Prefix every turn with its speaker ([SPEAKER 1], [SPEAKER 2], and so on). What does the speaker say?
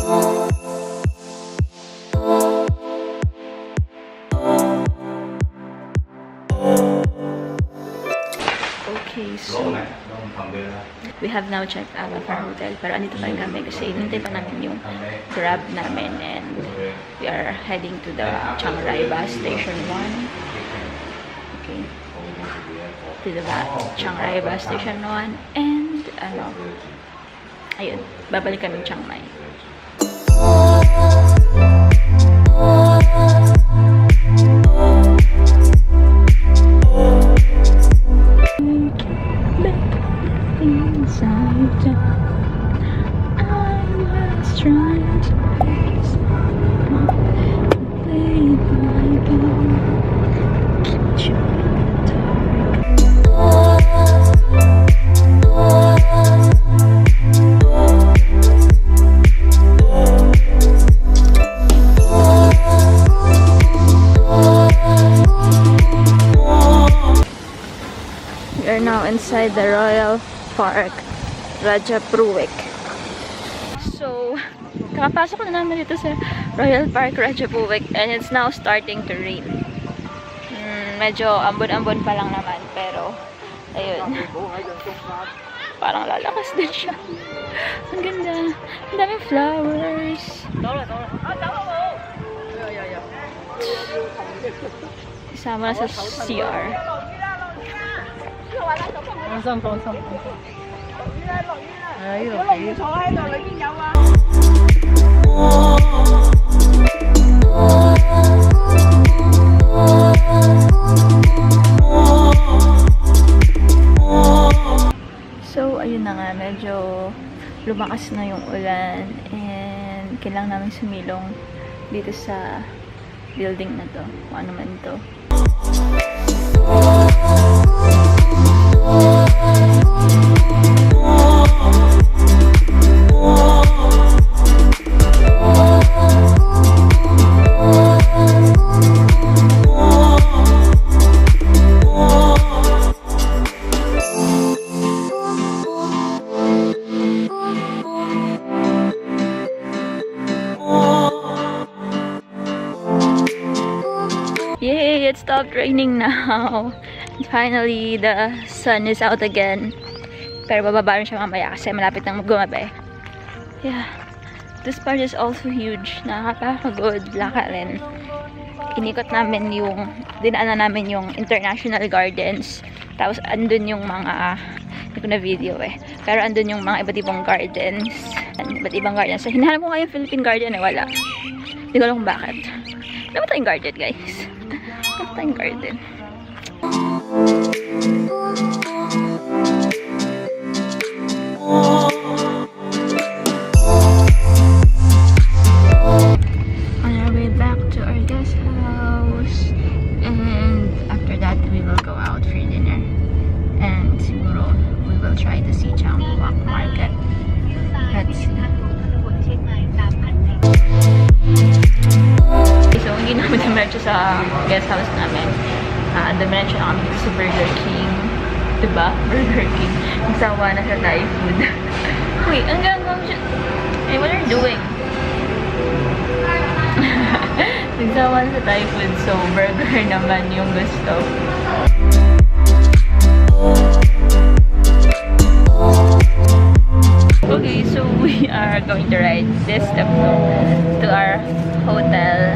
[SPEAKER 1] Okay, so we have now checked out of our hotel. Pero andito pa rin kami kasi hinintay pa namin yung grab namin. And we are heading to the Chiang Rai bus station 1. Okay. To the Chiang Rai bus station 1. And ayun, babalik kami Chiang Mai. Inside the Royal Park, Rajapruek. So, kakapasok na namin dito sa Royal Park, Rajapruek, and it's now starting to rain. Medyo ambon-ambon pa lang naman, pero ayun. Parang lalakas din siya. Ang ganda. Ang daming flowers. Isama na sa CR. So, ayun na nga, medyo lumakas na yung ulan and kailangan namin sumilong dito sa building na to, kung ano man to. Yay! It stopped raining now. Finally, the sun is out again. Pero bababa rin siya mamaya kasi malapit nang gumabi. Yeah. This part is also huge. Nakakapagod. Lakarin. Inikot namin yung, dinaanan namin yung International Gardens. Tapos andun yung mga, hindi ko na video eh. Pero andun yung mga iba't ibang gardens. Iba't ibang gardens. So, hinahanap ko nga yung Philippine Garden eh. Wala. Hindi ko alam kung bakit. Alam mo tayong garden, guys. Alam mo tayong garden. On our way back to our guest house, and after that we will go out for dinner, and siguro we will try to see Chiang Mai Market. Let's see. So hindi namin dumiretso sa guest house namin. Dumiretso na kami sa Burger King. Diba? Burger King. Nagsawa na sa Thai food. Wait, ang gagawin siya. Hey, what are you doing? Nagsawa na sa Thai food, so burger naman yung gusto. Okay, so we are going to ride this step to our hotel.